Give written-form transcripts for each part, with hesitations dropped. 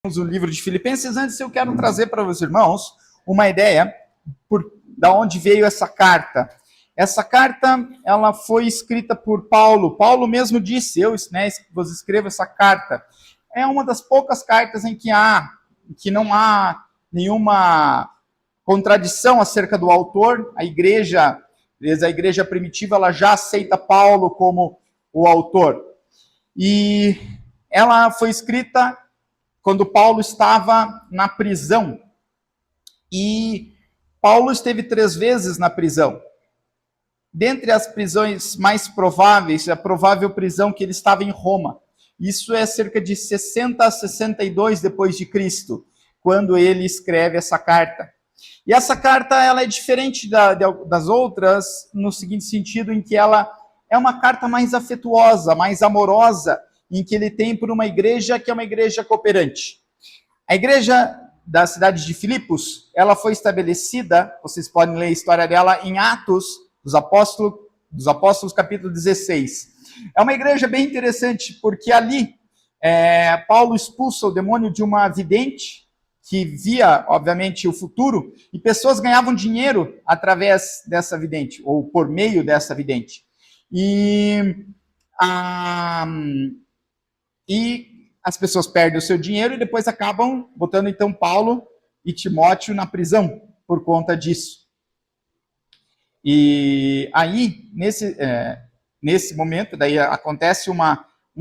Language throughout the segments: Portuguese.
O livro de Filipenses. Antes eu quero trazer para os irmãos uma ideia da onde veio essa carta. Essa carta, ela foi escrita por Paulo. Paulo mesmo disse, eu vos escrevo essa carta. É uma das poucas cartas em que não há nenhuma contradição acerca do autor. A igreja primitiva, ela já aceita Paulo como o autor. E ela foi escrita quando Paulo estava na prisão. E Paulo esteve 3 vezes na prisão. Dentre as prisões mais prováveis, a provável prisão que ele estava em Roma. Isso é cerca de 60 a 62 depois de Cristo, quando ele escreve essa carta. E essa carta, ela é diferente das outras, no seguinte sentido, em que ela é uma carta mais afetuosa, mais amorosa, em que ele tem por uma igreja que é uma igreja cooperante. A igreja da cidade de Filipos, ela foi estabelecida, vocês podem ler a história dela em Atos dos Apóstolos, capítulo 16. É uma igreja bem interessante, porque ali Paulo expulsa o demônio de uma vidente, que via, obviamente, o futuro, e pessoas ganhavam dinheiro através dessa vidente, ou por meio dessa vidente. E as pessoas perdem o seu dinheiro e depois acabam botando, então, Paulo e Timóteo na prisão por conta disso. E aí, nesse momento, daí acontece um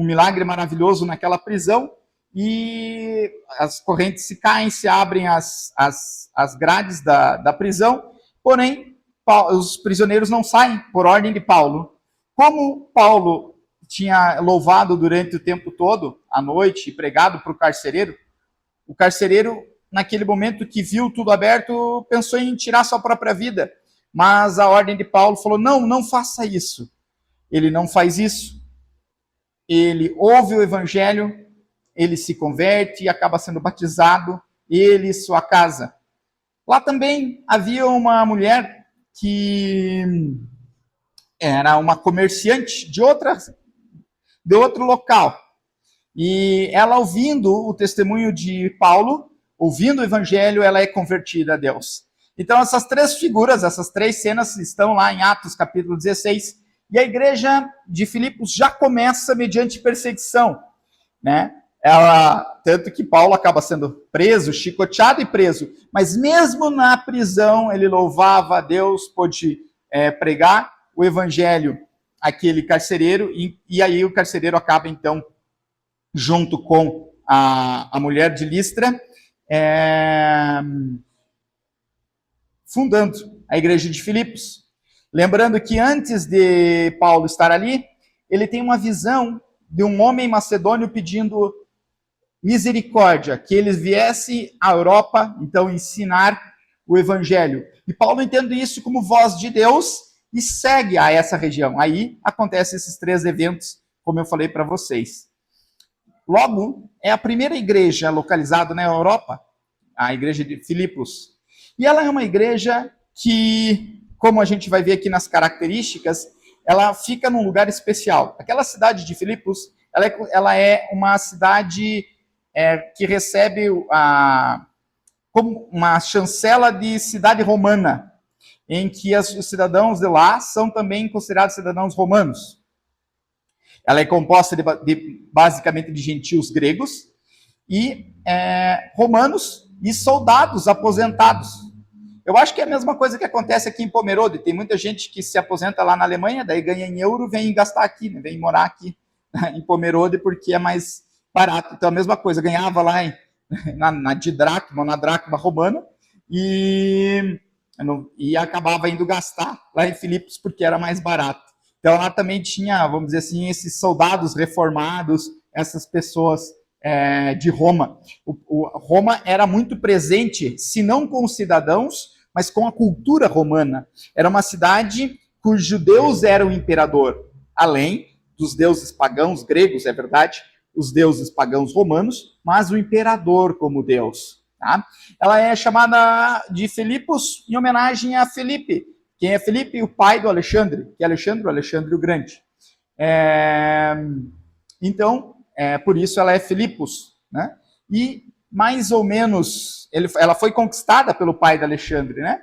milagre maravilhoso naquela prisão e as correntes se caem, se abrem as grades da prisão, porém, os prisioneiros não saem por ordem de Paulo. Como Paulo tinha louvado durante o tempo todo, à noite, e pregado para o carcereiro, naquele momento que viu tudo aberto, pensou em tirar sua própria vida. Mas a ordem de Paulo falou, não faça isso. Ele não faz isso. Ele ouve o evangelho, ele se converte e acaba sendo batizado, ele e sua casa. Lá também havia uma mulher que era uma comerciante de outro local. E ela, ouvindo o testemunho de Paulo, ouvindo o evangelho, ela é convertida a Deus. Então, essas 3 figuras, essas 3 cenas estão lá em Atos, capítulo 16. E a igreja de Filipos já começa mediante perseguição, né? Tanto que Paulo acaba sendo preso, chicoteado e preso. Mas mesmo na prisão, ele louvava a Deus, pôde pregar o evangelho àquele carcereiro. E aí o carcereiro acaba, então, junto com a mulher de Listra, fundando a igreja de Filipos. Lembrando que antes de Paulo estar ali, ele tem uma visão de um homem macedônio pedindo misericórdia, que ele viesse à Europa, então, ensinar o evangelho. E Paulo entende isso como voz de Deus e segue a essa região. Aí acontecem esses 3 eventos, como eu falei para vocês. Logo, é a primeira igreja localizada na Europa, a igreja de Filipos. E ela é uma igreja que, como a gente vai ver aqui nas características, ela fica num lugar especial. Aquela cidade de Filipos, ela é uma cidade que recebe como uma chancela de cidade romana, em que os cidadãos de lá são também considerados cidadãos romanos. Ela é composta basicamente de gentios gregos e romanos e soldados aposentados. Eu acho que é a mesma coisa que acontece aqui em Pomerode. Tem muita gente que se aposenta lá na Alemanha, daí ganha em euro, vem gastar aqui, né? Vem morar aqui em Pomerode porque é mais barato. Então a mesma coisa, ganhava lá na dracma romana e acabava indo gastar lá em Filipos porque era mais barato. Então lá também tinha, vamos dizer assim, esses soldados reformados, essas pessoas de Roma. Roma era muito presente, se não com os cidadãos, mas com a cultura romana. Era uma cidade cujo deus era o imperador, além dos deuses pagãos gregos, é verdade, os deuses pagãos romanos, mas o imperador como deus. Tá? Ela é chamada de Filipos em homenagem a Felipe. Quem é Felipe? O pai do Alexandre, que é Alexandre o Grande. Então, por isso ela é Filipos, né? E mais ou menos, ela foi conquistada pelo pai de Alexandre, né?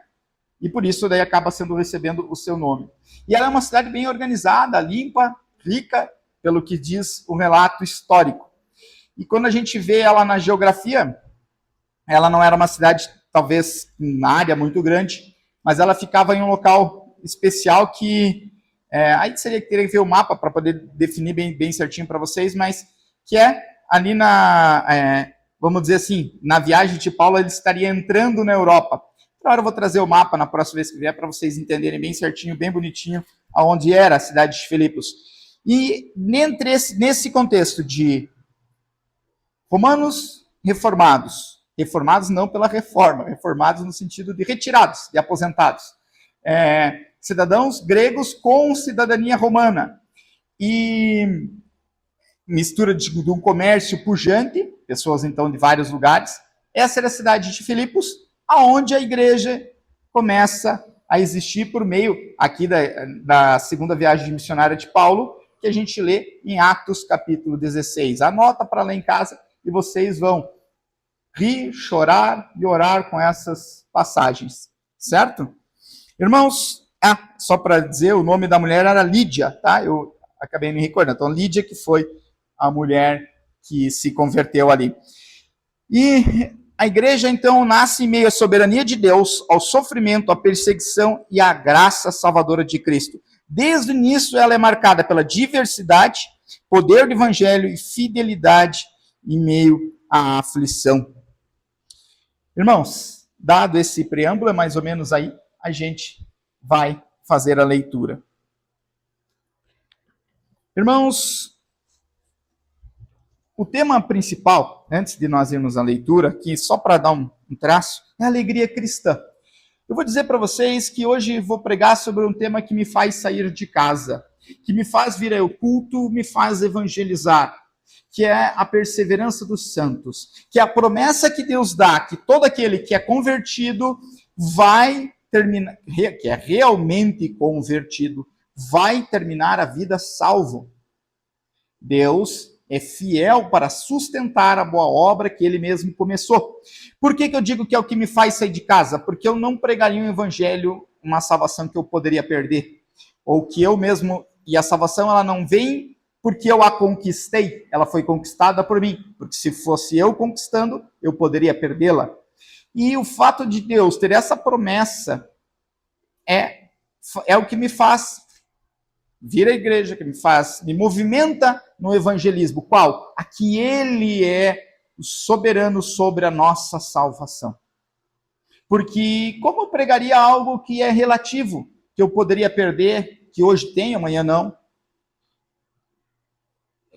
E por isso daí acaba recebendo o seu nome. E ela é uma cidade bem organizada, limpa, rica, pelo que diz o relato histórico. E quando a gente vê ela na geografia, ela não era uma cidade, talvez, na área muito grande, mas ela ficava em um local especial que... aí teria que ver o mapa para poder definir bem certinho para vocês, mas que é ali vamos dizer assim, na viagem de Paulo, ele estaria entrando na Europa. Agora eu vou trazer o mapa na próxima vez que vier para vocês entenderem bem certinho, bem bonitinho, aonde era a cidade de Filipos. E nesse contexto de romanos reformados, reformados não pela reforma, reformados no sentido de retirados, de aposentados, cidadãos gregos com cidadania romana, e mistura de um comércio pujante, pessoas então de vários lugares. Essa era a cidade de Filipos, aonde a igreja começa a existir por meio aqui da segunda viagem missionária de Paulo, que a gente lê em Atos capítulo 16. Anota para ler em casa e vocês vão rir, chorar e orar com essas passagens, certo? Irmãos, só para dizer, o nome da mulher era Lídia, tá? Eu acabei me recordando. Então, Lídia, que foi a mulher que se converteu ali. E a igreja, então, nasce em meio à soberania de Deus, ao sofrimento, à perseguição e à graça salvadora de Cristo. Desde o início, ela é marcada pela diversidade, poder do evangelho e fidelidade em meio à aflição. Irmãos, dado esse preâmbulo, é mais ou menos aí, a gente vai fazer a leitura. Irmãos, o tema principal, antes de nós irmos à leitura, que só para dar um traço, é a alegria cristã. Eu vou dizer para vocês que hoje vou pregar sobre um tema que me faz sair de casa, que me faz vir ao culto, me faz evangelizar, que é a perseverança dos santos, que é a promessa que Deus dá, que todo aquele que é convertido vai terminar, que é realmente convertido, vai terminar a vida salvo. Deus é fiel para sustentar a boa obra que ele mesmo começou. Por que eu digo que é o que me faz sair de casa? Porque eu não pregaria um evangelho, uma salvação que eu poderia perder. Ou que eu mesmo... E a salvação, ela não vem porque eu a conquistei. Ela foi conquistada por mim. Porque se fosse eu conquistando, eu poderia perdê-la. E o fato de Deus ter essa promessa é o que me faz vir à igreja, que me movimenta no evangelismo. Qual? A que ele é o soberano sobre a nossa salvação. Porque como eu pregaria algo que é relativo, que eu poderia perder, que hoje tem, amanhã não?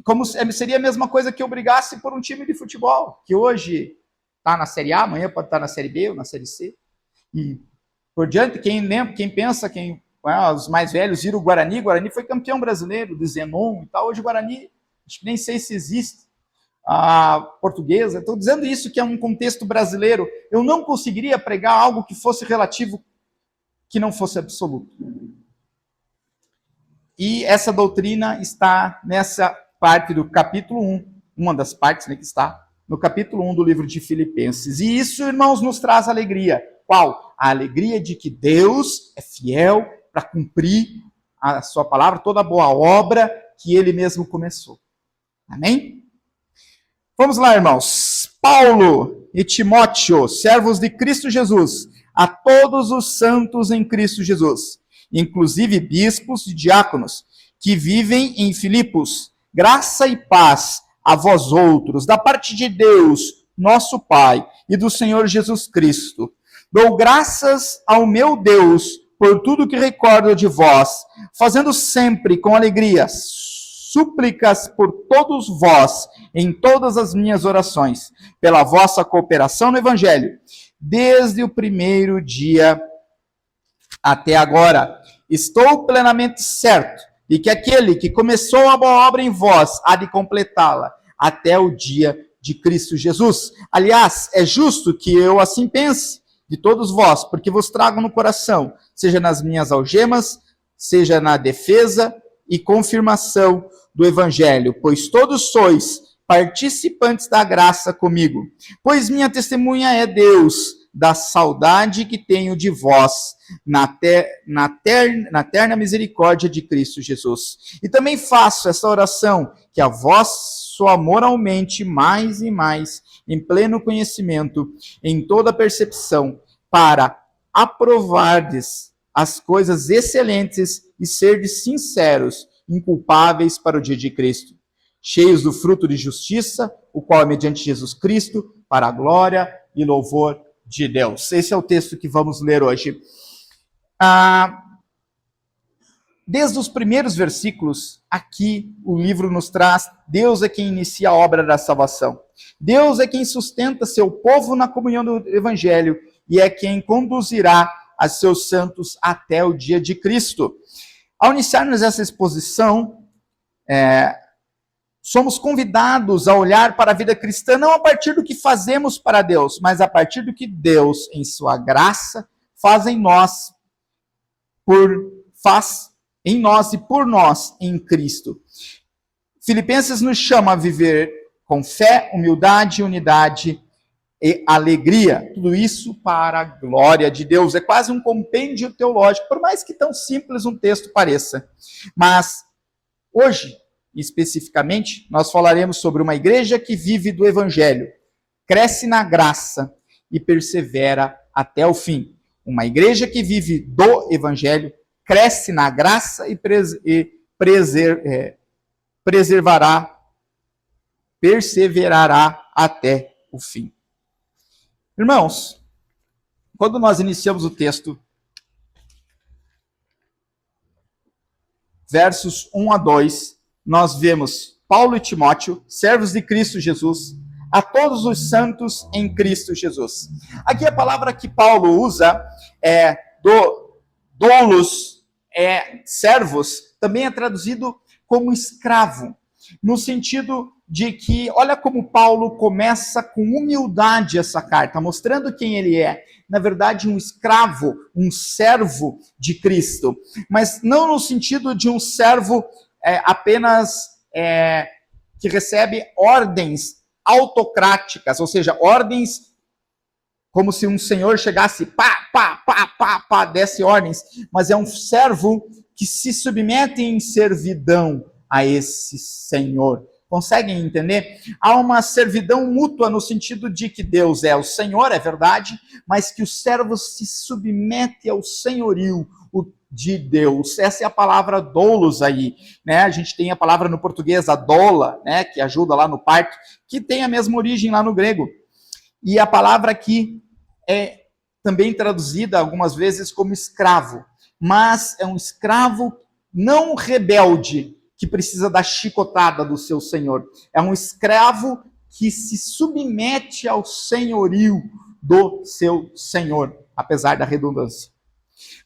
Como seria a mesma coisa que eu brigasse por um time de futebol, que hoje está na Série A, amanhã pode estar na Série B ou na Série C. E por diante, quem pensa, os mais velhos viram o Guarani. Guarani foi campeão brasileiro de Zenon e tal. Hoje o Guarani, acho que nem sei se existe. A Portuguesa, estou dizendo isso que é um contexto brasileiro. Eu não conseguiria pregar algo que fosse relativo, que não fosse absoluto. E essa doutrina está nessa parte do capítulo 1, uma das partes, né, que está no capítulo 1 do livro de Filipenses. E isso, irmãos, nos traz alegria. Qual? A alegria de que Deus é fiel para cumprir a sua palavra, toda a boa obra que ele mesmo começou. Amém? Vamos lá, irmãos. Paulo e Timóteo, servos de Cristo Jesus, a todos os santos em Cristo Jesus, inclusive bispos e diáconos, que vivem em Filipos, graça e paz a vós outros, da parte de Deus, nosso Pai, e do Senhor Jesus Cristo. Dou graças ao meu Deus por tudo que recordo de vós, fazendo sempre com alegria súplicas por todos vós, em todas as minhas orações, pela vossa cooperação no Evangelho, desde o primeiro dia até agora. Estou plenamente certo de que aquele que começou a boa obra em vós há de completá-la até o dia de Cristo Jesus. Aliás, é justo que eu assim pense de todos vós, porque vos trago no coração, seja nas minhas algemas, seja na defesa e confirmação do Evangelho, pois todos sois participantes da graça comigo. Pois minha testemunha é Deus, da saudade que tenho de vós, na terna misericórdia de Cristo Jesus. E também faço essa oração, que a vosso amor aumente mais e mais, em pleno conhecimento, em toda percepção, para aprovardes as coisas excelentes e serdes sinceros, inculpáveis para o dia de Cristo, cheios do fruto de justiça, o qual é mediante Jesus Cristo, para a glória e louvor de Deus. Esse é o texto que vamos ler hoje. Desde os primeiros versículos, aqui o livro nos traz: Deus é quem inicia a obra da salvação. Deus é quem sustenta seu povo na comunhão do Evangelho e é quem conduzirá a seus santos até o dia de Cristo. Ao iniciarmos essa exposição, somos convidados a olhar para a vida cristã não a partir do que fazemos para Deus, mas a partir do que Deus, em sua graça, faz em nós e por nós em Cristo. Filipenses nos chama a viver com fé, humildade, unidade e alegria. Tudo isso para a glória de Deus. É quase um compêndio teológico, por mais que tão simples um texto pareça. Mas hoje, especificamente, nós falaremos sobre uma igreja que vive do Evangelho, cresce na graça e persevera até o fim. Uma igreja que vive do Evangelho, cresce na graça e perseverará até o fim. Irmãos, quando nós iniciamos o texto, versos 1 a 2, nós vemos Paulo e Timóteo, servos de Cristo Jesus, a todos os santos em Cristo Jesus. Aqui a palavra que Paulo usa é doulos, servos, também é traduzido como escravo, no sentido de que, olha como Paulo começa com humildade essa carta, mostrando quem ele é. Na verdade, um escravo, um servo de Cristo, mas não no sentido de um servo apenas que recebe ordens autocráticas, ou seja, ordens como se um senhor chegasse, desse ordens, mas é um servo que se submete em servidão a esse senhor. Conseguem entender? Há uma servidão mútua no sentido de que Deus é o Senhor, é verdade, mas que o servo se submete ao senhorio de Deus. Essa é a palavra doulos aí, né? A gente tem a palavra no português, a dola, né? Que ajuda lá no parto, que tem a mesma origem lá no grego. E a palavra aqui é também traduzida algumas vezes como escravo, mas é um escravo não rebelde, que precisa da chicotada do seu senhor. É um escravo que se submete ao senhorio do seu senhor, apesar da redundância.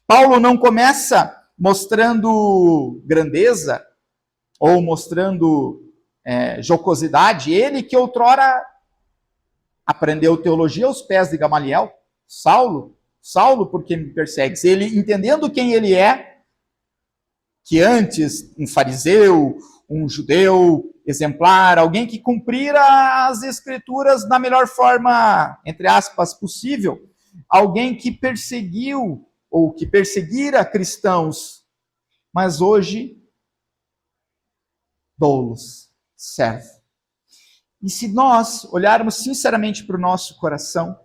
Paulo não começa mostrando grandeza ou mostrando jocosidade. Ele que outrora aprendeu teologia aos pés de Gamaliel, Saulo, por que me persegues? Ele, entendendo quem ele é, que antes um fariseu, um judeu exemplar, alguém que cumprira as escrituras da melhor forma, entre aspas, possível, alguém que perseguiu ou que perseguira cristãos, mas hoje, doulos, serve. E se nós olharmos sinceramente para o nosso coração,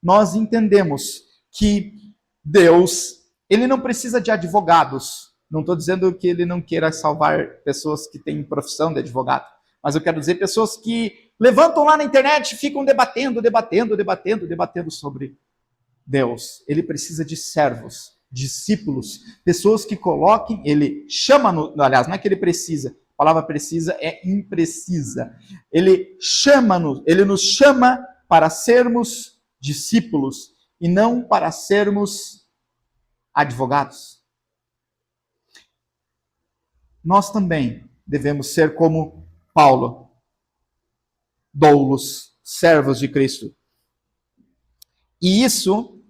nós entendemos que Deus, ele não precisa de advogados. Não estou dizendo que ele não queira salvar pessoas que têm profissão de advogado, mas eu quero dizer pessoas que levantam lá na internet e ficam debatendo sobre Deus. Ele precisa de servos, discípulos, pessoas que coloquem, ele chama, aliás, não é que ele precisa, a palavra precisa é imprecisa. Ele nos chama para sermos discípulos e não para sermos advogados. Nós também devemos ser como Paulo, doulos, servos de Cristo. E isso,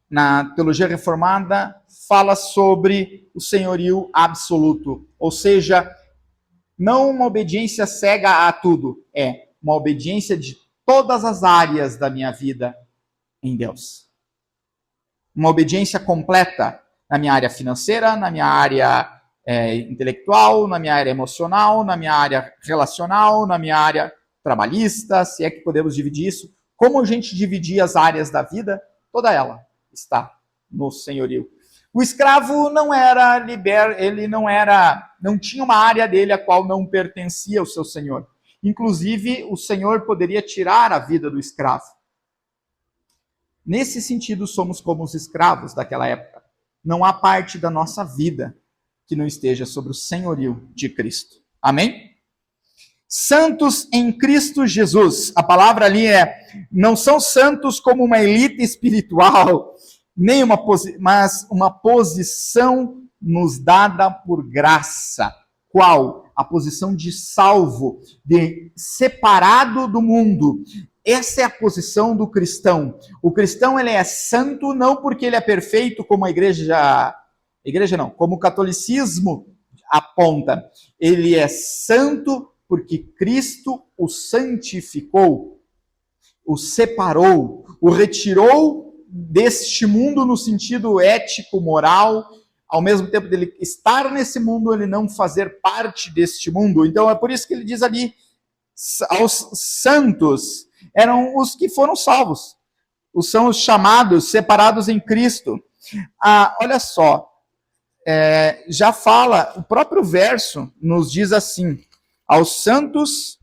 na teologia reformada, fala sobre o senhorio absoluto, ou seja, Não uma obediência cega a tudo, é uma obediência de todas as áreas da minha vida em Deus. Uma obediência completa na minha área financeira, na minha área intelectual, na minha área emocional, na minha área relacional, na minha área trabalhista, se é que podemos dividir isso. Como a gente dividir as áreas da vida, toda ela está no senhorio. O escravo não era ele não tinha uma área dele a qual não pertencia ao seu senhor. Inclusive, o senhor poderia tirar a vida do escravo. Nesse sentido, somos como os escravos daquela época. Não há parte da nossa vida que não esteja sobre o senhorio de Cristo. Amém? Santos em Cristo Jesus. A palavra ali não são santos como uma elite espiritual, nem mas uma posição nos dada por graça. Qual? A posição de salvo, de separado do mundo. Essa é a posição do cristão. O cristão, ele é santo não porque ele é perfeito, como como o catolicismo aponta. Ele é santo porque Cristo o santificou, o separou, o retirou deste mundo no sentido ético, moral, ao mesmo tempo dele estar nesse mundo, ele não fazer parte deste mundo. Então é por isso que ele diz ali, aos santos, eram os que foram salvos, são os chamados, separados em Cristo. Olha só, já fala, o próprio verso nos diz assim, aos santos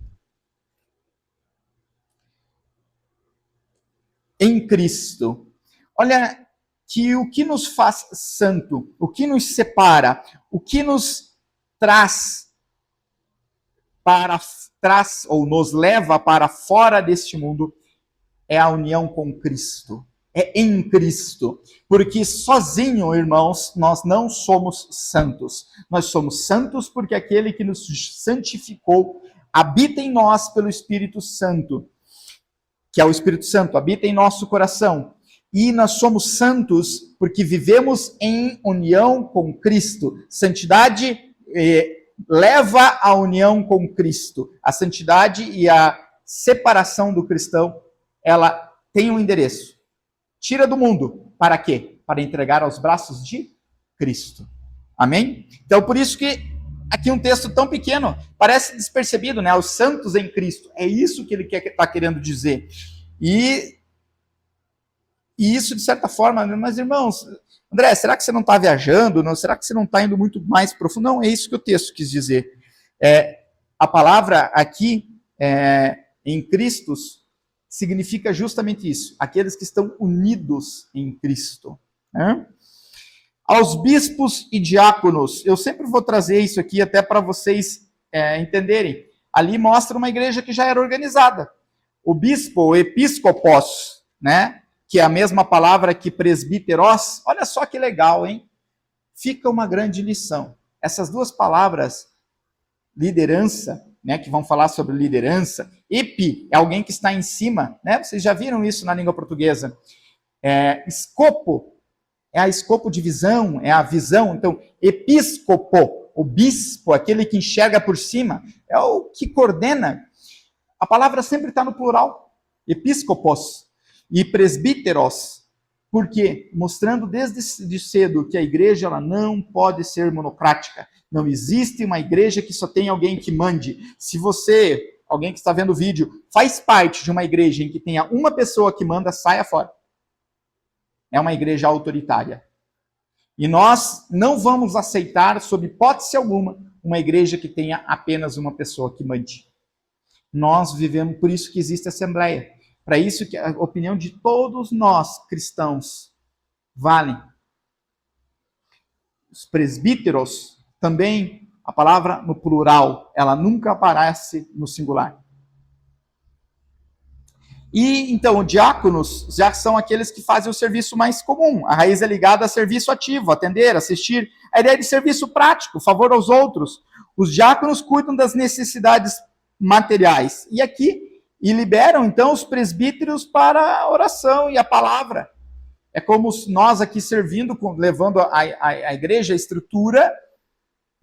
em Cristo. Olha que o que nos faz santo, o que nos separa, o que nos traz ou nos leva para fora deste mundo é a união com Cristo. É em Cristo. Porque sozinho, irmãos, nós não somos santos. Nós somos santos porque aquele que nos santificou habita em nós pelo Espírito Santo, que é o Espírito Santo, habita em nosso coração. E nós somos santos porque vivemos em união com Cristo. Santidade leva à união com Cristo. A santidade e a separação do cristão, ela tem um endereço. Tira do mundo. Para quê? Para entregar aos braços de Cristo. Amém? Então, por isso que aqui um texto tão pequeno parece despercebido, né? Os santos em Cristo. É isso que ele está querendo dizer. E isso, de certa forma, mas irmãos, André, será que você não está viajando? Não, será que você não está indo muito mais profundo? Não, é isso que o texto quis dizer. A palavra aqui, em Cristo, significa justamente isso. Aqueles que estão unidos em Cristo. Né? Aos bispos e diáconos, eu sempre vou trazer isso aqui até para vocês entenderem. Ali mostra uma igreja que já era organizada. O bispo, o episcopos, né? Que é a mesma palavra que presbíteros, olha só que legal, hein? Fica uma grande lição. Essas duas palavras, liderança, né, que vão falar sobre liderança, epi é alguém que está em cima, né? Vocês já viram isso na língua portuguesa. Escopo é a escopo de visão, é a visão. Então, episcopo, o bispo, aquele que enxerga por cima, é o que coordena. A palavra sempre está no plural, episcopos. E presbíteros, por quê? Mostrando desde cedo que a igreja ela não pode ser monocrática. Não existe uma igreja que só tem alguém que mande. Se você, alguém que está vendo o vídeo, faz parte de uma igreja em que tenha uma pessoa que manda, saia fora. É uma igreja autoritária. E nós não vamos aceitar, sob hipótese alguma, uma igreja que tenha apenas uma pessoa que mande. Nós vivemos, por isso que existe a Assembleia. Para isso que a opinião de todos nós, cristãos, vale. Os presbíteros, também, a palavra no plural, ela nunca aparece no singular. E, então, diáconos já são aqueles que fazem o serviço mais comum. A raiz é ligada a serviço ativo, atender, assistir. A ideia de serviço prático, favor aos outros. Os diáconos cuidam das necessidades materiais. E aqui, liberam, então, os presbíteros para a oração e a palavra. É como nós aqui servindo, levando a igreja, a estrutura,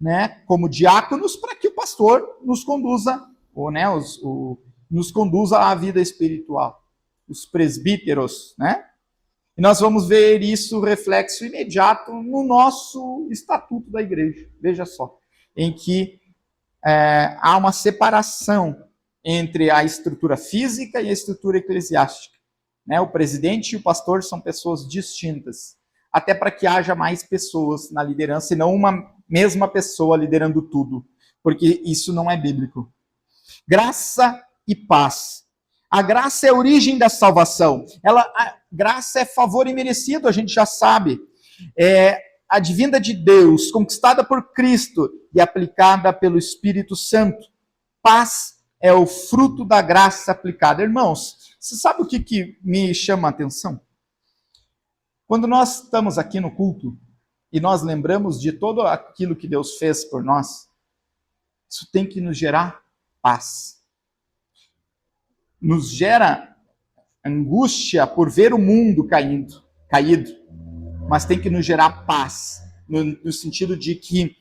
né, como diáconos, para que o pastor nos conduza, ou, né, nos conduza à vida espiritual. Os presbíteros, né? E nós vamos ver isso reflexo imediato no nosso estatuto da igreja. Veja só, em que há uma separação entre a estrutura física e a estrutura eclesiástica. Né? O presidente e o pastor são pessoas distintas, até para que haja mais pessoas na liderança e não uma mesma pessoa liderando tudo, porque isso não é bíblico. Graça e paz. A graça é a origem da salvação. A graça é favor imerecido, a gente já sabe. É advinda de Deus, conquistada por Cristo e aplicada pelo Espírito Santo. Paz é o fruto da graça aplicada. Irmãos, você sabe o que me chama a atenção? Quando nós estamos aqui no culto e nós lembramos de todo aquilo que Deus fez por nós, isso tem que nos gerar paz. Nos gera angústia por ver o mundo caído, mas tem que nos gerar paz, no sentido de que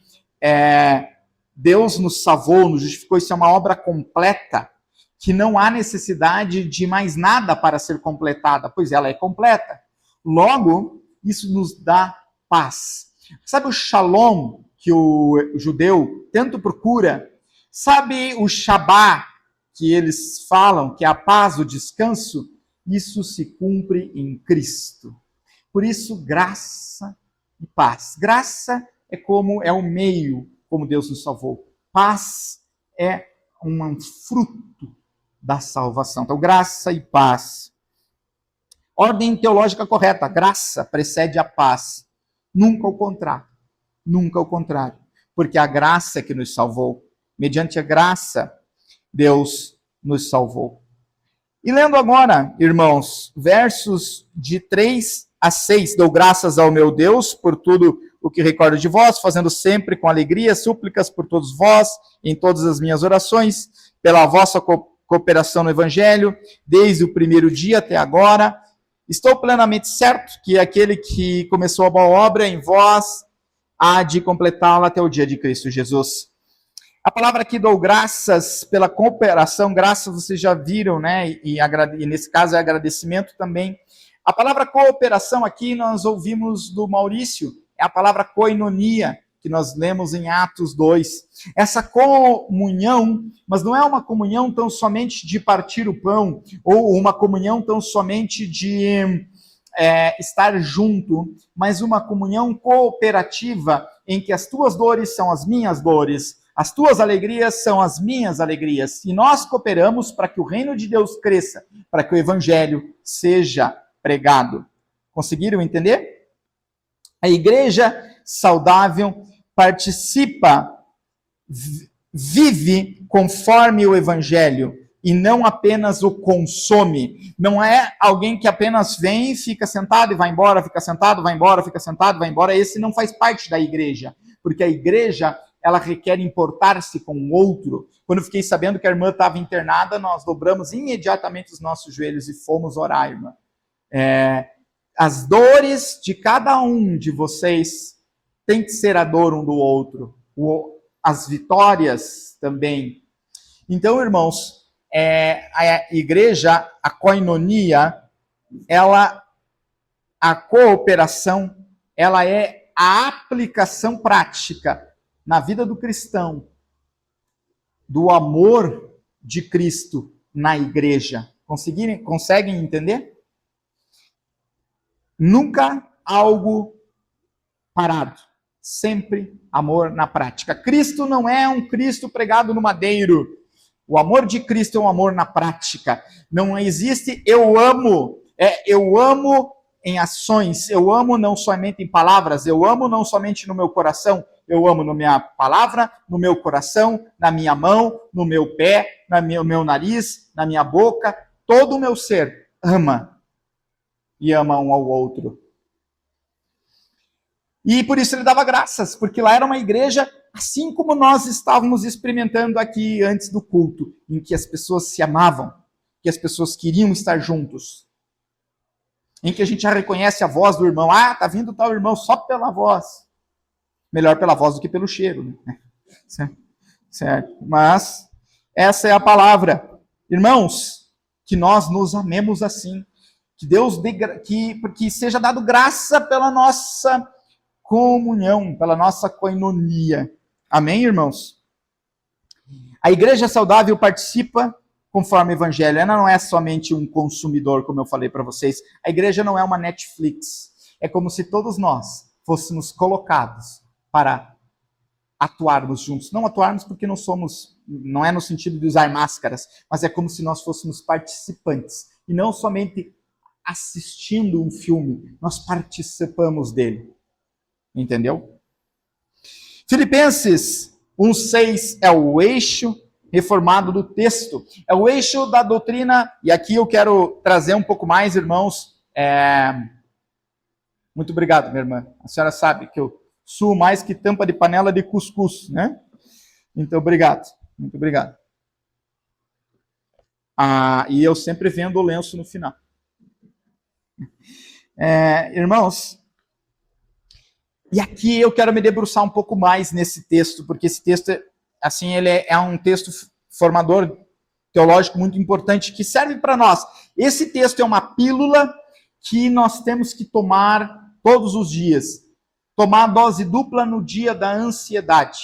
Deus nos salvou, nos justificou, isso é uma obra completa, que não há necessidade de mais nada para ser completada, pois ela é completa. Logo, isso nos dá paz. Sabe o shalom que o judeu tanto procura? Sabe o Shabá que eles falam, que é a paz, o descanso? Isso se cumpre em Cristo. Por isso, graça e paz. Graça é o meio como Deus nos salvou. Paz é um fruto da salvação. Então, graça e paz. Ordem teológica correta. Graça precede a paz. Nunca o contrário. Nunca o contrário. Porque a graça é que nos salvou. Mediante a graça, Deus nos salvou. E lendo agora, irmãos, versos de 3 a 6. Dou graças ao meu Deus por tudo o que recordo de vós, fazendo sempre com alegria súplicas por todos vós, em todas as minhas orações, pela vossa cooperação no Evangelho, desde o primeiro dia até agora. Estou plenamente certo que aquele que começou a boa obra em vós há de completá-la até o dia de Cristo Jesus. A palavra aqui, dou graças pela cooperação, graças vocês já viram, né? E nesse caso é agradecimento também. A palavra cooperação aqui nós ouvimos do Maurício, é a palavra koinonia, que nós lemos em Atos 2. Essa comunhão, mas não é uma comunhão tão somente de partir o pão, ou uma comunhão tão somente de estar junto, mas uma comunhão cooperativa, em que as tuas dores são as minhas dores, as tuas alegrias são as minhas alegrias. E nós cooperamos para que o reino de Deus cresça, para que o evangelho seja pregado. Conseguiram entender? A igreja saudável participa, vive conforme o evangelho e não apenas o consome. Não é alguém que apenas vem, fica sentado e vai embora, fica sentado, vai embora, fica sentado, vai embora. Esse não faz parte da igreja, porque a igreja ela requer importar-se com o outro. Quando eu fiquei sabendo que a irmã estava internada, nós dobramos imediatamente os nossos joelhos e fomos orar, irmã. As dores de cada um de vocês tem que ser a dor um do outro. As vitórias também. Então, irmãos, a igreja, a koinonia, a cooperação, ela é a aplicação prática na vida do cristão, do amor de Cristo na igreja. Conseguem entender? Nunca algo parado. Sempre amor na prática. Cristo não é um Cristo pregado no madeiro. O amor de Cristo é um amor na prática. Não existe eu amo em ações, eu amo não somente em palavras, eu amo não somente no meu coração, eu amo na minha palavra, no meu coração, na minha mão, no meu pé, no meu nariz, na minha boca, todo o meu ser ama e ama um ao outro. E por isso ele dava graças, porque lá era uma igreja assim como nós estávamos experimentando aqui antes do culto, em que as pessoas se amavam, que as pessoas queriam estar juntos, em que a gente já reconhece a voz do irmão. Ah, tá vindo tal irmão só pela voz. Melhor pela voz do que pelo cheiro, né? Certo? Mas essa é a palavra. Irmãos, que nós nos amemos assim. Que Deus dê, que seja dado graça pela nossa comunhão, pela nossa koinonia. Amém, irmãos? A igreja saudável participa conforme o evangelho. Ela não é somente um consumidor, como eu falei para vocês. A igreja não é uma Netflix. É como se todos nós fôssemos colocados para atuarmos juntos. Não atuarmos porque não é no sentido de usar máscaras, mas é como se nós fôssemos participantes. E não somente assistindo um filme, nós participamos dele. Entendeu? Filipenses 1:6 é o eixo reformado do texto. É o eixo da doutrina, e aqui eu quero trazer um pouco mais, irmãos. Muito obrigado, minha irmã. A senhora sabe que eu suo mais que tampa de panela de cuscuz, né? Então, obrigado. Muito obrigado. E eu sempre vendo o lenço no final. Irmãos, e aqui eu quero me debruçar um pouco mais nesse texto, porque esse texto, assim, ele é um texto formador teológico muito importante, que serve para nós. Esse texto é uma pílula que nós temos que tomar todos os dias. Tomar a dose dupla no dia da ansiedade,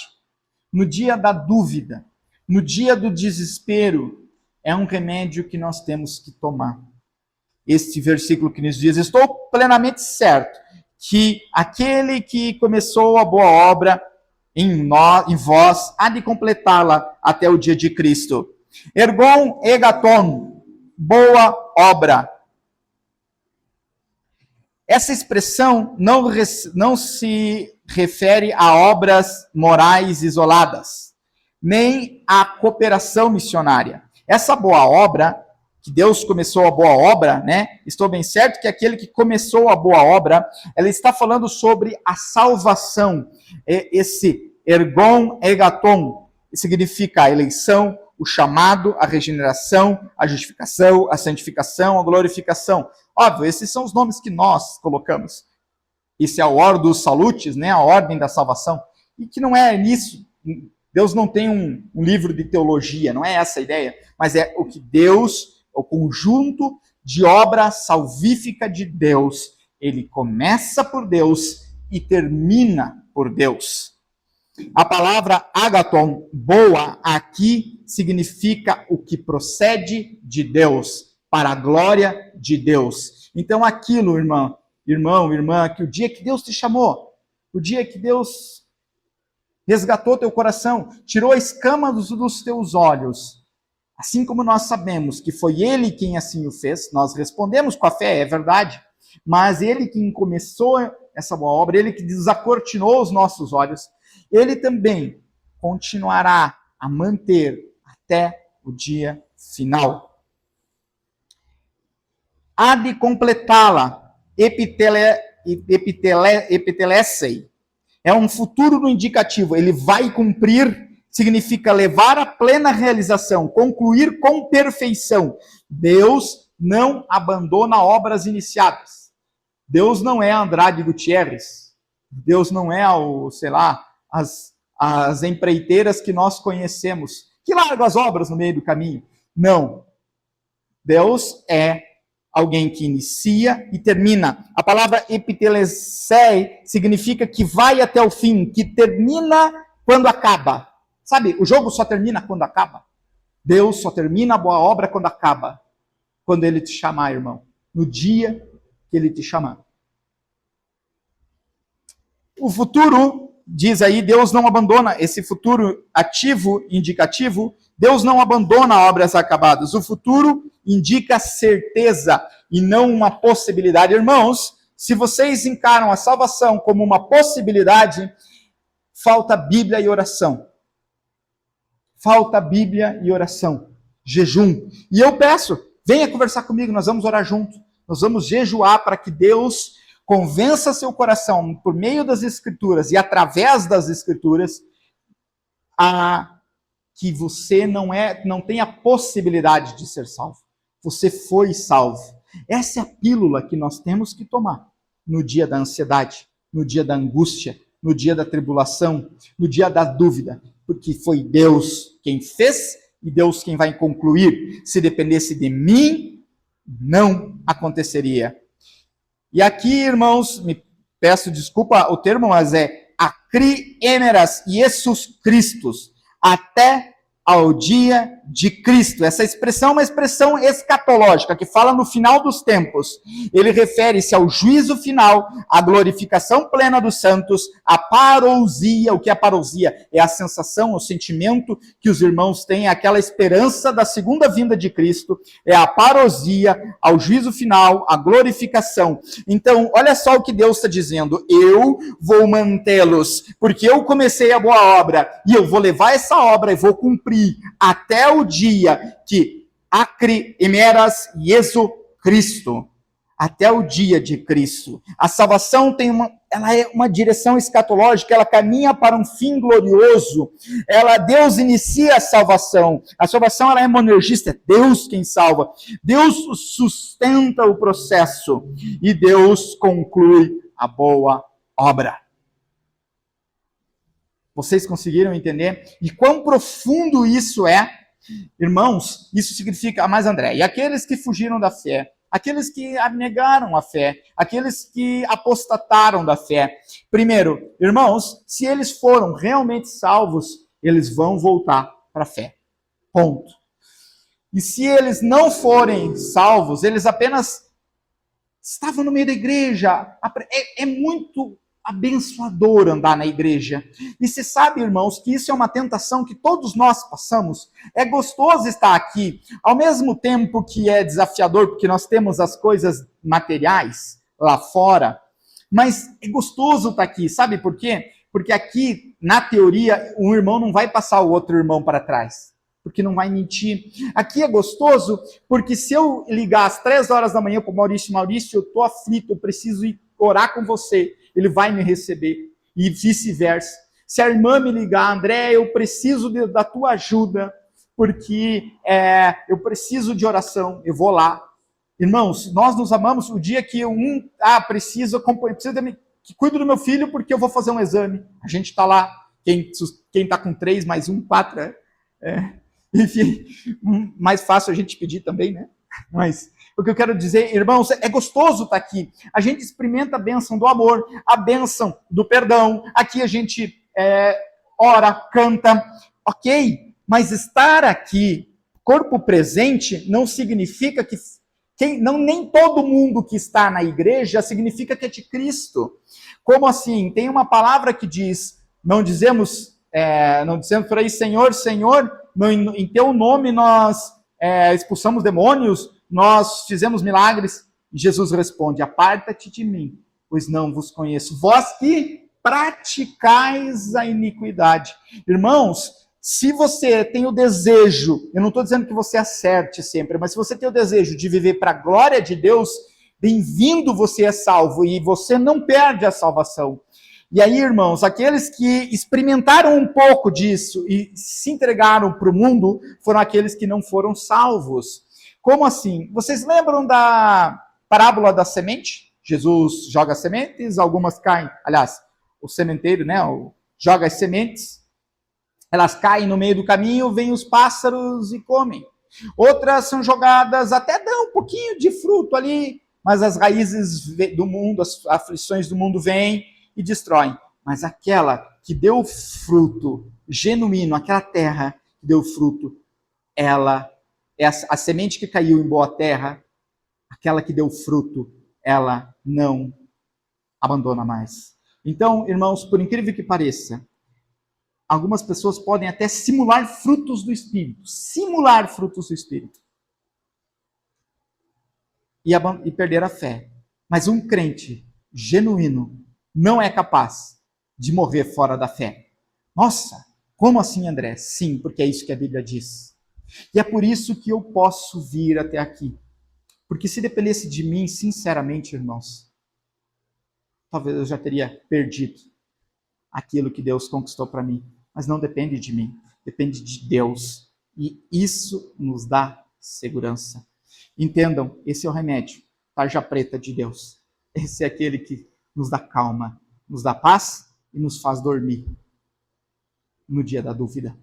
no dia da dúvida, no dia do desespero. É um remédio que nós temos que tomar. Este versículo que nos diz: estou plenamente certo que aquele que começou a boa obra em vós há de completá-la até o dia de Cristo. Ergon egaton, boa obra. Essa expressão não se refere a obras morais isoladas, nem à cooperação missionária. Essa boa obra, que Deus começou a boa obra, né? Estou bem certo que aquele que começou a boa obra, ela está falando sobre a salvação. Esse ergon egaton significa a eleição, o chamado, a regeneração, a justificação, a santificação, a glorificação. Óbvio, esses são os nomes que nós colocamos. Isso é a Ordo Salutis, né? A ordem da salvação. E que não é nisso. Deus não tem um livro de teologia, não é essa a ideia. Mas é o que Deus, o conjunto de obra salvífica de Deus. Ele começa por Deus e termina por Deus. A palavra agaton, boa, aqui significa o que procede de Deus, para a glória de Deus. Então aquilo, irmão, irmã, que o dia que Deus te chamou, o dia que Deus resgatou teu coração, tirou a escama dos teus olhos, assim como nós sabemos que foi Ele quem assim o fez, nós respondemos com a fé, é verdade, mas Ele quem começou essa boa obra, Ele que desacortinou os nossos olhos, Ele também continuará a manter até o dia final. Há de completá-la, epitelesei, é um futuro no indicativo, ele vai cumprir, significa levar à plena realização, concluir com perfeição. Deus não abandona obras iniciadas. Deus não é Andrade Gutierrez, Deus não é as empreiteiras que nós conhecemos, que largam as obras no meio do caminho. Não. Deus é alguém que inicia e termina. A palavra epitelesei significa que vai até o fim, que termina quando acaba. Sabe, o jogo só termina quando acaba. Deus só termina a boa obra quando acaba. Quando Ele te chamar, irmão. No dia que Ele te chamar. O futuro, diz aí, Deus não abandona esse futuro ativo, indicativo. Deus não abandona obras acabadas. O futuro indica certeza e não uma possibilidade. Irmãos, se vocês encaram a salvação como uma possibilidade, falta Bíblia e oração. Falta Bíblia e oração. Jejum. E eu peço, venha conversar comigo, nós vamos orar juntos. Nós vamos jejuar para que Deus convença seu coração por meio das Escrituras e através das Escrituras que você não tem a possibilidade de ser salvo. Você foi salvo. Essa é a pílula que nós temos que tomar no dia da ansiedade, no dia da angústia, no dia da tribulação, no dia da dúvida, porque foi Deus quem fez e Deus quem vai concluir. Se dependesse de mim, não aconteceria. E aqui, irmãos, me peço desculpa o termo, mas é acri emeras Jesus Christus, até ao dia de Cristo. Essa expressão é uma expressão escatológica, que fala no final dos tempos. Ele refere-se ao juízo final, à glorificação plena dos santos, à parousia. O que é a parousia? É a sensação, o sentimento que os irmãos têm, aquela esperança da segunda vinda de Cristo. É a parousia, ao juízo final, à glorificação. Então, olha só o que Deus está dizendo. Eu vou mantê-los, porque eu comecei a boa obra, e eu vou levar essa obra e vou cumprir até o dia que acri emeras Jesus Cristo, até o dia de Cristo. A salvação ela é uma direção escatológica, ela caminha para um fim glorioso. Deus inicia a salvação. A salvação ela é monergista, é Deus quem salva. Deus sustenta o processo e Deus conclui a boa obra. Vocês conseguiram entender? E quão profundo isso é? Irmãos, isso significa, mas André, e aqueles que fugiram da fé? Aqueles que abnegaram a fé? Aqueles que apostataram da fé? Primeiro, irmãos, se eles foram realmente salvos, eles vão voltar para a fé. Ponto. E se eles não forem salvos, eles apenas estavam no meio da igreja. É muito abençoador andar na igreja. E se sabe, irmãos, que isso é uma tentação que todos nós passamos. É gostoso estar aqui, ao mesmo tempo que é desafiador, porque nós temos as coisas materiais lá fora, mas é gostoso estar aqui. Sabe por quê? Porque aqui, na teoria, um irmão não vai passar o outro irmão para trás, porque não vai mentir. Aqui é gostoso, porque se eu ligar às 3 horas da manhã para o Maurício, eu estou aflito, eu preciso ir orar com você, ele vai me receber, e vice-versa. Se a irmã me ligar, André, eu preciso da tua ajuda, porque eu preciso de oração, eu vou lá. Irmãos, nós nos amamos. O dia que preciso que cuido do meu filho porque eu vou fazer um exame, a gente está lá. Quem está com 3 mais 1, 4, enfim, mais fácil a gente pedir também, né? Mas o que eu quero dizer, irmãos, é gostoso estar aqui. A gente experimenta a bênção do amor, a bênção do perdão. Aqui a gente ora, canta, ok? Mas estar aqui, corpo presente, não significa que nem todo mundo que está na igreja significa que é de Cristo. Como assim? Tem uma palavra que diz, não dizemos por aí, Senhor, Senhor, em teu nome nós expulsamos demônios, nós fizemos milagres. E Jesus responde, aparta-te de mim, pois não vos conheço. Vós que praticais a iniquidade. Irmãos, se você tem o desejo, eu não estou dizendo que você acerte sempre, mas se você tem o desejo de viver para a glória de Deus, bem-vindo, você é salvo e você não perde a salvação. E aí, irmãos, aqueles que experimentaram um pouco disso e se entregaram para o mundo foram aqueles que não foram salvos. Como assim? Vocês lembram da parábola da semente? Jesus joga sementes, algumas caem. Aliás, o sementeiro, né, joga as sementes, elas caem no meio do caminho, vêm os pássaros e comem. Outras são jogadas, até dão um pouquinho de fruto ali, mas as raízes do mundo, as aflições do mundo vêm e destroem. Mas aquela que deu fruto genuíno, aquela terra que deu fruto, ela é a semente que caiu em boa terra, aquela que deu fruto, ela não abandona mais. Então, irmãos, por incrível que pareça, algumas pessoas podem até simular frutos do Espírito, e perder a fé. Mas um crente genuíno não é capaz de morrer fora da fé. Nossa, como assim, André? Sim, porque é isso que a Bíblia diz. E é por isso que eu posso vir até aqui. Porque se dependesse de mim, sinceramente, irmãos, talvez eu já teria perdido aquilo que Deus conquistou para mim. Mas não depende de mim, depende de Deus. E isso nos dá segurança. Entendam, esse é o remédio, tarja preta de Deus. Esse é aquele que nos dá calma, nos dá paz e nos faz dormir no dia da dúvida.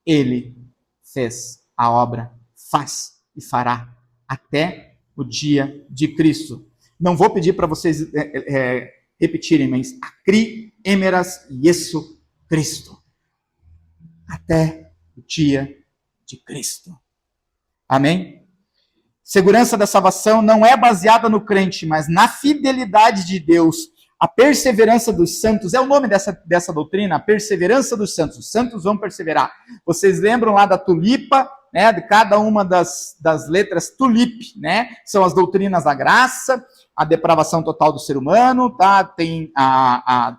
Ele fez a obra, faz e fará até o dia de Cristo. Não vou pedir para vocês repetirem, mas acri emeras Iesu Cristo. Até o dia de Cristo. Amém? Segurança da salvação não é baseada no crente, mas na fidelidade de Deus. A perseverança dos santos, é o nome dessa doutrina, a perseverança dos santos. Os santos vão perseverar. Vocês lembram lá da tulipa, né, de cada uma das letras tulip, né? São as doutrinas da graça, a depravação total do ser humano, tá? Tem a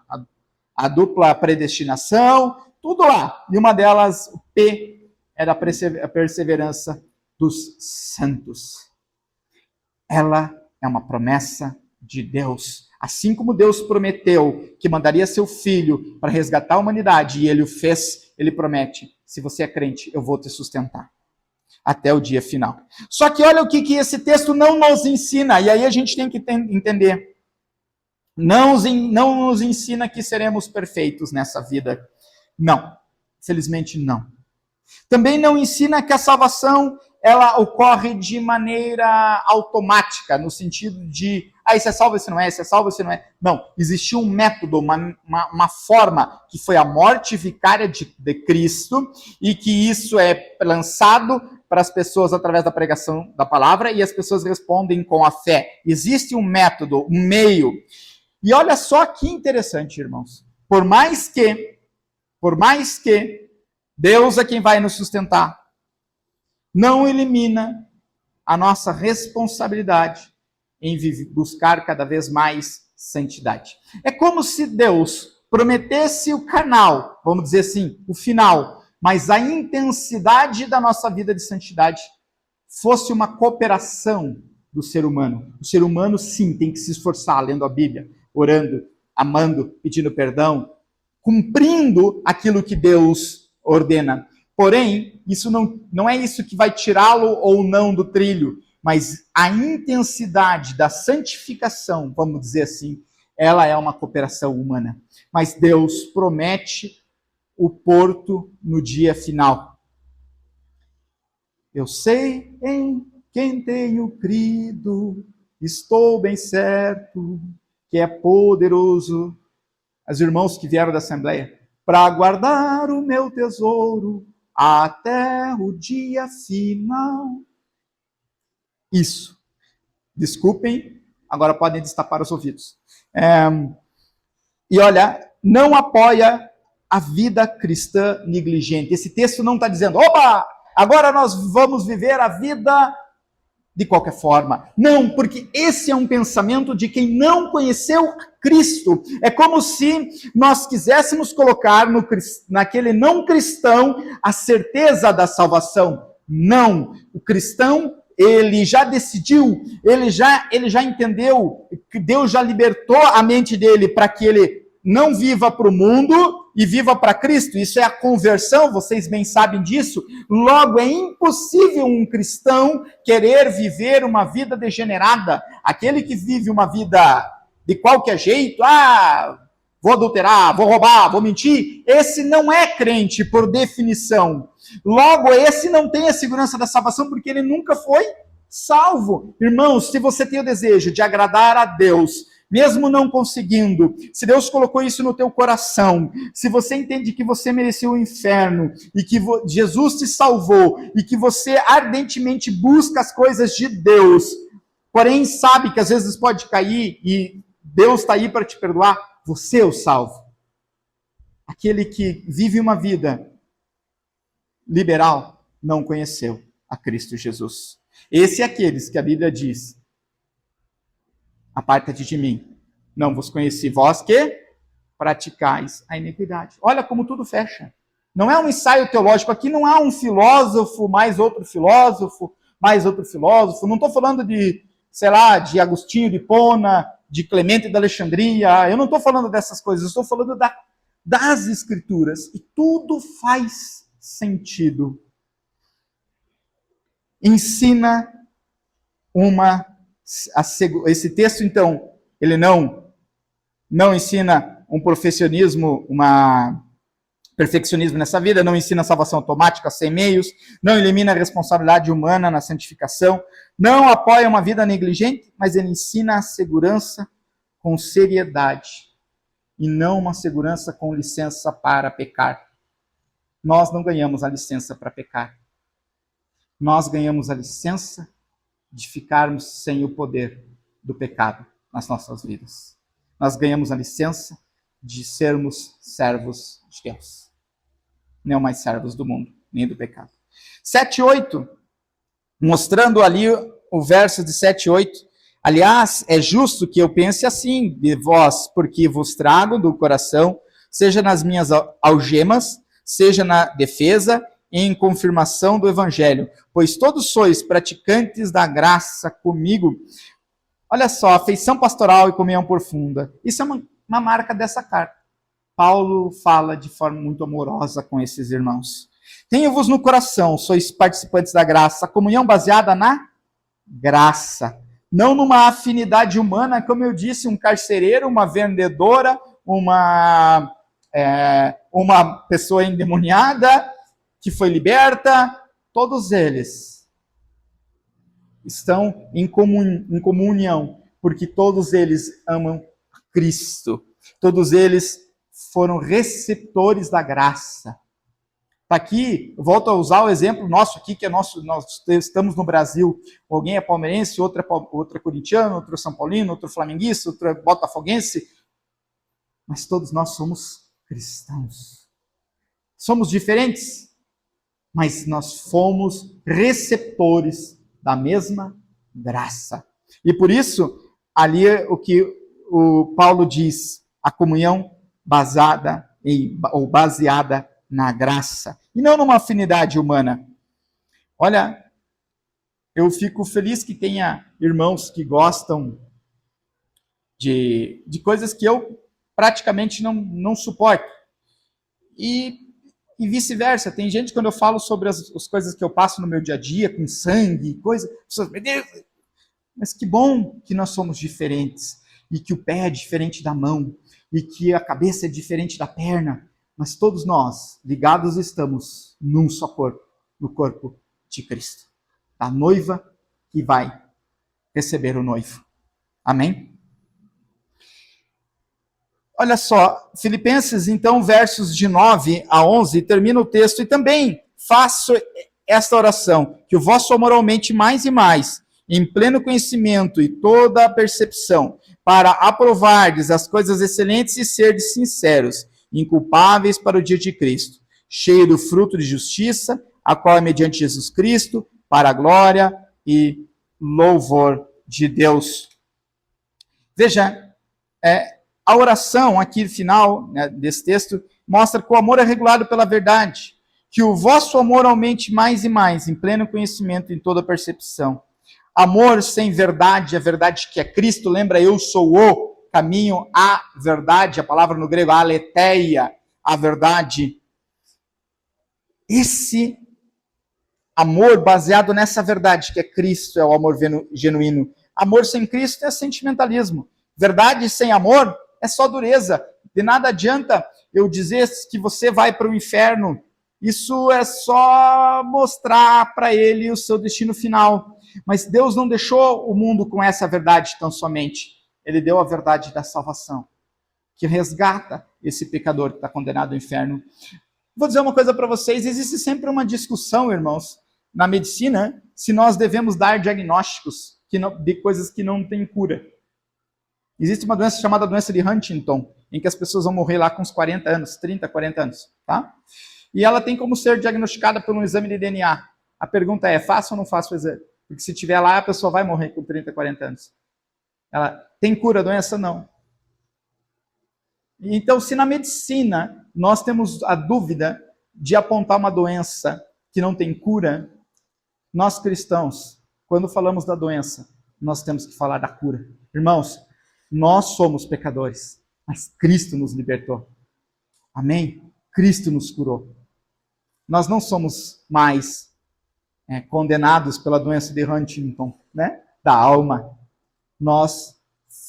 dupla predestinação, tudo lá. E uma delas, o P, era a perseverança dos santos. Ela é uma promessa de Deus. Assim como Deus prometeu que mandaria seu filho para resgatar a humanidade, e ele o fez, ele promete: se você é crente, eu vou te sustentar até o dia final. Só que olha o que esse texto não nos ensina, e aí a gente tem que entender. Não nos ensina que seremos perfeitos nessa vida. Não. Felizmente não. Também não ensina que a salvação ela ocorre de maneira automática, no sentido de, esse é salvo, esse não é, esse é salvo, esse não é. Não, existiu um método, uma forma, que foi a morte vicária de Cristo, e que isso é lançado para as pessoas através da pregação da palavra, e as pessoas respondem com a fé. Existe um método, um meio. E olha só que interessante, irmãos. Por mais que Deus é quem vai nos sustentar, não elimina a nossa responsabilidade em buscar cada vez mais santidade. É como se Deus prometesse o canal, vamos dizer assim, o final, mas a intensidade da nossa vida de santidade fosse uma cooperação do ser humano. O ser humano, sim, tem que se esforçar lendo a Bíblia, orando, amando, pedindo perdão, cumprindo aquilo que Deus ordena. Porém, isso não é isso que vai tirá-lo ou não do trilho, mas a intensidade da santificação, vamos dizer assim, ela é uma cooperação humana. Mas Deus promete o porto no dia final. Eu sei em quem tenho crido, estou bem certo que é poderoso. Os irmãos que vieram da Assembleia, para guardar o meu tesouro até o dia final. Isso. Desculpem, agora podem destapar os ouvidos. E olha, não apoia a vida cristã negligente. Esse texto não está dizendo, opa, agora nós vamos viver a vida de qualquer forma. Não, porque esse é um pensamento de quem não conheceu Cristo. É como se nós quiséssemos colocar naquele não cristão a certeza da salvação. Não. O cristão, ele já decidiu, ele já entendeu que Deus já libertou a mente dele para que ele não viva para o mundo e viva para Cristo. Isso é a conversão, vocês bem sabem disso. Logo, é impossível um cristão querer viver uma vida degenerada. Aquele que vive uma vida de qualquer jeito, vou adulterar, vou roubar, vou mentir, esse não é crente por definição. Logo, esse não tem a segurança da salvação porque ele nunca foi salvo. Irmãos, se você tem o desejo de agradar a Deus, mesmo não conseguindo, se Deus colocou isso no teu coração, se você entende que você mereceu o inferno e que Jesus te salvou e que você ardentemente busca as coisas de Deus, porém sabe que às vezes pode cair e Deus está aí para te perdoar, você é o salvo. Aquele que vive uma vida liberal não conheceu a Cristo Jesus. Esse é aqueles que a Bíblia diz: aparta-te de mim, não vos conheci, vós que praticais a iniquidade. Olha como tudo fecha. Não é um ensaio teológico, aqui não há um filósofo, mais outro filósofo, mais outro filósofo. Não estou falando de, sei lá, de Agostinho de Hipona, de Clemente de Alexandria, eu não estou falando dessas coisas, eu estou falando das Escrituras. E tudo faz sentido. Ensina esse texto, então, ele não ensina um perfeccionismo nessa vida, não ensina a salvação automática sem meios, não elimina a responsabilidade humana na santificação, não apoia uma vida negligente, mas ele ensina a segurança com seriedade e não uma segurança com licença para pecar. Nós não ganhamos a licença para pecar. Nós ganhamos a licença de ficarmos sem o poder do pecado nas nossas vidas. Nós ganhamos a licença de sermos servos de Deus. Não mais servos do mundo, nem do pecado. 7 e 8, mostrando ali o verso de 7 e 8. Aliás, é justo que eu pense assim de vós, porque vos trago do coração, seja nas minhas algemas, seja na defesa e em confirmação do evangelho, pois todos sois praticantes da graça comigo. Olha só, afeição pastoral e comunhão profunda. Isso é uma marca dessa carta. Paulo fala de forma muito amorosa com esses irmãos. Tenho-vos no coração, sois participantes da graça, a comunhão baseada na graça, não numa afinidade humana, como eu disse, um carcereiro, uma vendedora, uma pessoa endemoniada que foi liberta, todos eles estão em comunhão, porque todos eles amam Cristo, todos eles foram receptores da graça. Aqui, volto a usar o exemplo nosso aqui, que é nós estamos no Brasil. Alguém é palmeirense, outro é corintiano, outro é São Paulino, outro é flamenguista, outro é botafoguense. Mas todos nós somos cristãos. Somos diferentes, mas nós fomos receptores da mesma graça. E por isso, ali o que o Paulo diz, a comunhão baseada na graça, e não numa afinidade humana. Olha, eu fico feliz que tenha irmãos que gostam de coisas que eu praticamente não suporto. E vice-versa. Tem gente, quando eu falo sobre as coisas que eu passo no meu dia a dia, com sangue, coisa, pessoas, meu Deus, mas que bom que nós somos diferentes, e que o pé é diferente da mão, e que a cabeça é diferente da perna, mas todos nós, ligados estamos num só corpo, no corpo de Cristo. A noiva que vai receber o noivo. Amém? Olha só, Filipenses, então, versos de 9 a 11, termina o texto, e também faço esta oração, que o vosso amor aumente mais e mais, em pleno conhecimento e toda a percepção, para aprovardes as coisas excelentes e serdes sinceros, inculpáveis para o dia de Cristo, cheio do fruto de justiça, a qual é mediante Jesus Cristo, para a glória e louvor de Deus. Veja, a oração aqui no final, né, desse texto mostra que o amor é regulado pela verdade, que o vosso amor aumente mais e mais, em pleno conhecimento, em toda percepção. Amor sem verdade, a verdade que é Cristo, lembra, eu sou o caminho, a verdade, a palavra no grego, aletheia, a verdade. Esse amor baseado nessa verdade, que é Cristo, é o amor genuíno. Amor sem Cristo é sentimentalismo. Verdade sem amor é só dureza. De nada adianta eu dizer que você vai para o inferno. Isso é só mostrar para ele o seu destino final. Mas Deus não deixou o mundo com essa verdade tão somente. Ele deu a verdade da salvação, que resgata esse pecador que está condenado ao inferno. Vou dizer uma coisa para vocês, existe sempre uma discussão, irmãos, na medicina, se nós devemos dar diagnósticos de coisas que não têm cura. Existe uma doença chamada doença de Huntington, em que as pessoas vão morrer lá com uns 40 anos, 30, 40 anos, tá? E ela tem como ser diagnosticada por um exame de DNA. A pergunta é, faço ou não faço o exame? Porque se tiver lá, a pessoa vai morrer com 30, 40 anos. Ela tem cura a doença? Não. Então, se na medicina nós temos a dúvida de apontar uma doença que não tem cura, nós cristãos, quando falamos da doença, nós temos que falar da cura. Irmãos, nós somos pecadores, mas Cristo nos libertou. Amém? Cristo nos curou. Nós não somos mais condenados pela doença de Huntington, né? Da alma. Nós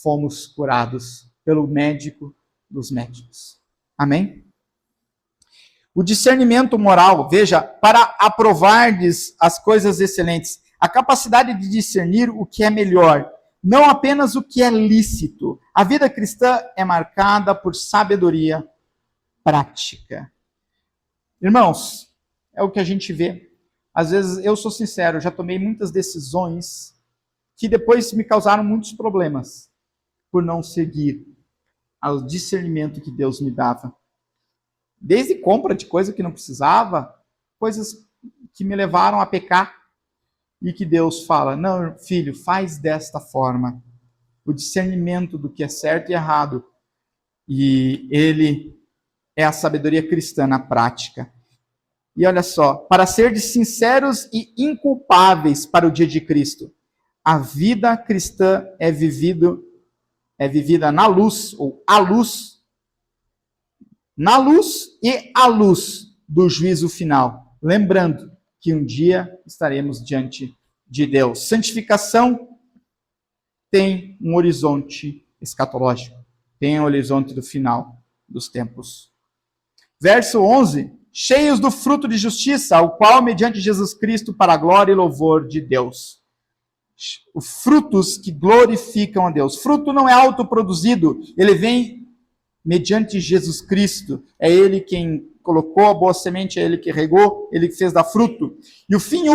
fomos curados pelo médico dos médicos. Amém? O discernimento moral, veja, para aprovardes as coisas excelentes, a capacidade de discernir o que é melhor, não apenas o que é lícito. A vida cristã é marcada por sabedoria prática. Irmãos, é o que a gente vê. Às vezes, eu sou sincero, eu já tomei muitas decisões que depois me causaram muitos problemas por não seguir ao discernimento que Deus me dava. Desde compra de coisa que não precisava, coisas que me levaram a pecar, e que Deus fala, não, filho, faz desta forma. O discernimento do que é certo e errado. E ele é a sabedoria cristã na prática. E olha só, para ser sinceros e inculpáveis para o dia de Cristo, a vida cristã é vivida na luz, ou à luz, na luz e à luz do juízo final. Lembrando que um dia estaremos diante de Deus. Santificação tem um horizonte escatológico, tem um horizonte do final dos tempos. Verso 11, cheios do fruto de justiça, o qual mediante Jesus Cristo para a glória e louvor de Deus. Os frutos que glorificam a Deus. Fruto não é autoproduzido, ele vem mediante Jesus Cristo. É ele quem colocou a boa semente, é ele que regou, ele que fez dar fruto. E o fim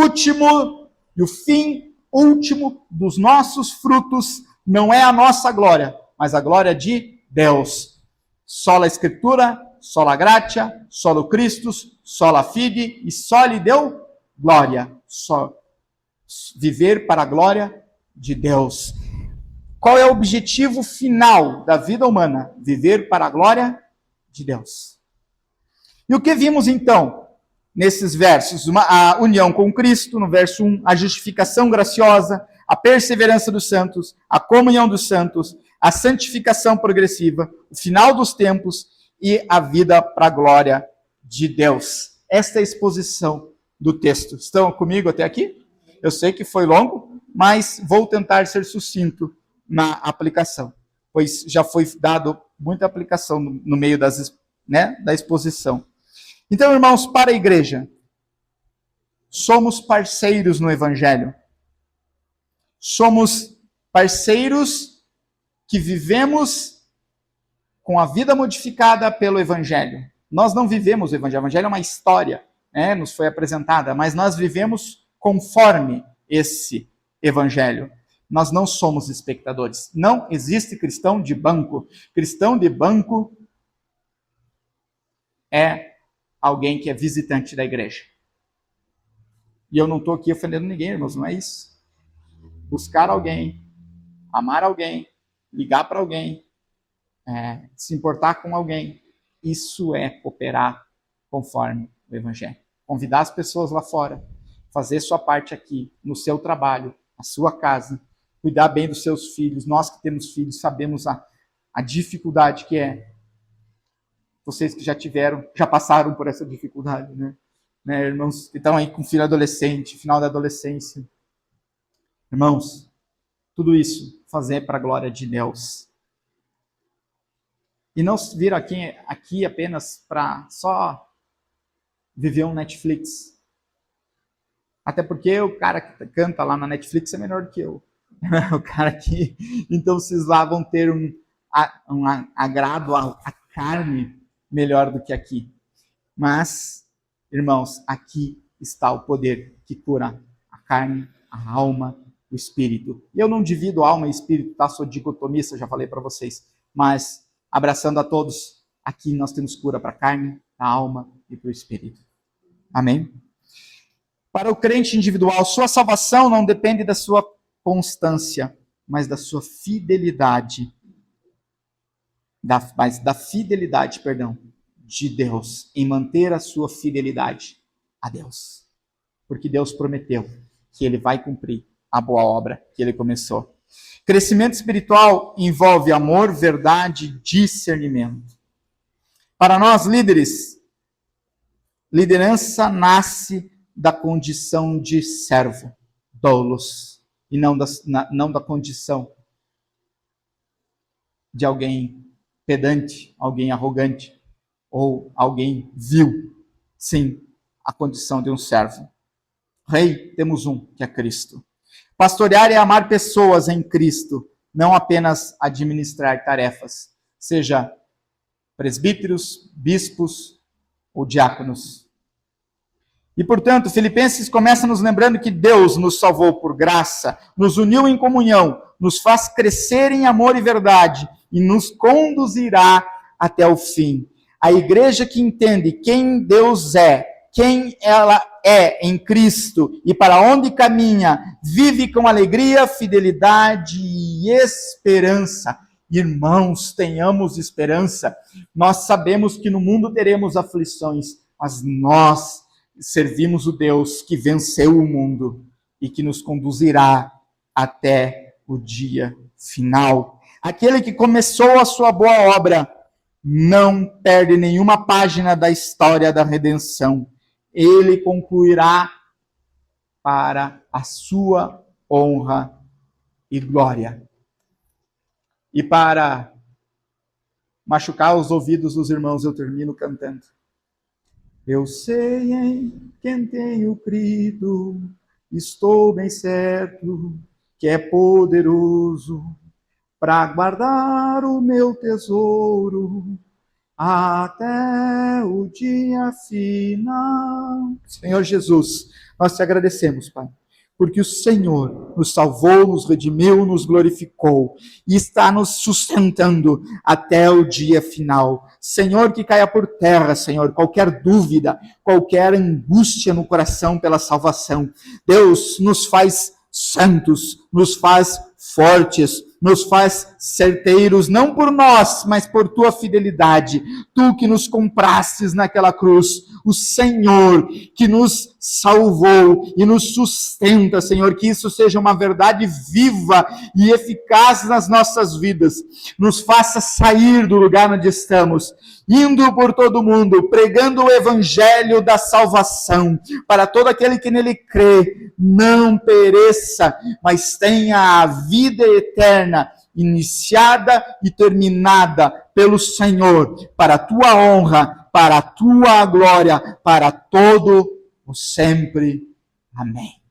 último dos nossos frutos não é a nossa glória, mas a glória de Deus. Sola Escritura, sola gratia, solo Christus, sola fide e só lhe deu glória. Só viver para a glória de Deus. Qual é o objetivo final da vida humana? Viver para a glória de Deus. E o que vimos então nesses versos? A união com Cristo, no verso 1, a justificação graciosa, a perseverança dos santos, a comunhão dos santos, a santificação progressiva, o final dos tempos e a vida para a glória de Deus. Esta é a exposição do texto. Estão comigo até aqui? Eu sei que foi longo, mas vou tentar ser sucinto na aplicação, pois já foi dado muita aplicação no meio da exposição. Então, irmãos, para a igreja, somos parceiros no Evangelho. Somos parceiros que vivemos com a vida modificada pelo Evangelho. Nós não vivemos o Evangelho. O Evangelho é uma história, nos foi apresentada, mas nós vivemos conforme esse Evangelho. Nós não somos espectadores. Não existe cristão de banco. Cristão de banco é alguém que é visitante da igreja. E eu não estou aqui ofendendo ninguém, irmãos, não é isso. Buscar alguém, amar alguém, ligar para alguém, se importar com alguém, isso é cooperar conforme o Evangelho. Convidar as pessoas lá fora, fazer sua parte aqui, no seu trabalho, na sua casa, cuidar bem dos seus filhos. Nós que temos filhos sabemos a dificuldade que é. Vocês que já passaram por essa dificuldade, né? Irmãos que estão aí com filho adolescente, final da adolescência. Irmãos, tudo isso fazer para a glória de Deus. E não vir aqui apenas para só viver um Netflix. Até porque o cara que canta lá na Netflix é melhor do que eu. O cara que... Então vocês lá vão ter um agrado à carne melhor do que aqui. Mas, irmãos, aqui está o poder que cura a carne, a alma, o espírito. E eu não divido alma e espírito, tá? Sou dicotomista, já falei para vocês. Mas, abraçando a todos, aqui nós temos cura para a carne, a alma e para o espírito. Amém? Para o crente individual, sua salvação não depende da sua constância, mas da sua fidelidade. Da fidelidade, de Deus, em manter a sua fidelidade a Deus. Porque Deus prometeu que Ele vai cumprir a boa obra que Ele começou. Crescimento espiritual envolve amor, verdade, discernimento. Para nós líderes, liderança nasce da condição de servo, doulos, e não da condição de alguém pedante, alguém arrogante ou alguém vil. Sim, a condição de um servo. Rei, temos um, que é Cristo. Pastorear é amar pessoas em Cristo, não apenas administrar tarefas, seja presbíteros, bispos ou diáconos. E, portanto, Filipenses começa nos lembrando que Deus nos salvou por graça, nos uniu em comunhão, nos faz crescer em amor e verdade e nos conduzirá até o fim. A igreja que entende quem Deus é, quem ela é em Cristo e para onde caminha, vive com alegria, fidelidade e esperança. Irmãos, tenhamos esperança. Nós sabemos que no mundo teremos aflições, mas nós servimos o Deus que venceu o mundo e que nos conduzirá até o dia final. Aquele que começou a sua boa obra não perde nenhuma página da história da redenção. Ele concluirá para a sua honra e glória. E para machucar os ouvidos dos irmãos, eu termino cantando. Eu sei em quem tenho crido, estou bem certo que é poderoso para guardar o meu tesouro até o dia final. Senhor Jesus, nós te agradecemos, Pai, porque o Senhor nos salvou, nos redimiu, nos glorificou e está nos sustentando até o dia final. Senhor, que caia por terra, Senhor, qualquer dúvida, qualquer angústia no coração pela salvação. Deus, nos faz santos, nos faz fortes, nos faz certeiros, não por nós, mas por tua fidelidade. Tu que nos comprastes naquela cruz, o Senhor que nos salvou e nos sustenta, Senhor, que isso seja uma verdade viva e eficaz nas nossas vidas. Nos faça sair do lugar onde estamos, indo por todo o mundo, pregando o evangelho da salvação, para todo aquele que nele crê, não pereça, mas tenha a vida eterna, iniciada e terminada pelo Senhor, para a tua honra, para a tua glória, para todo o sempre. Amém.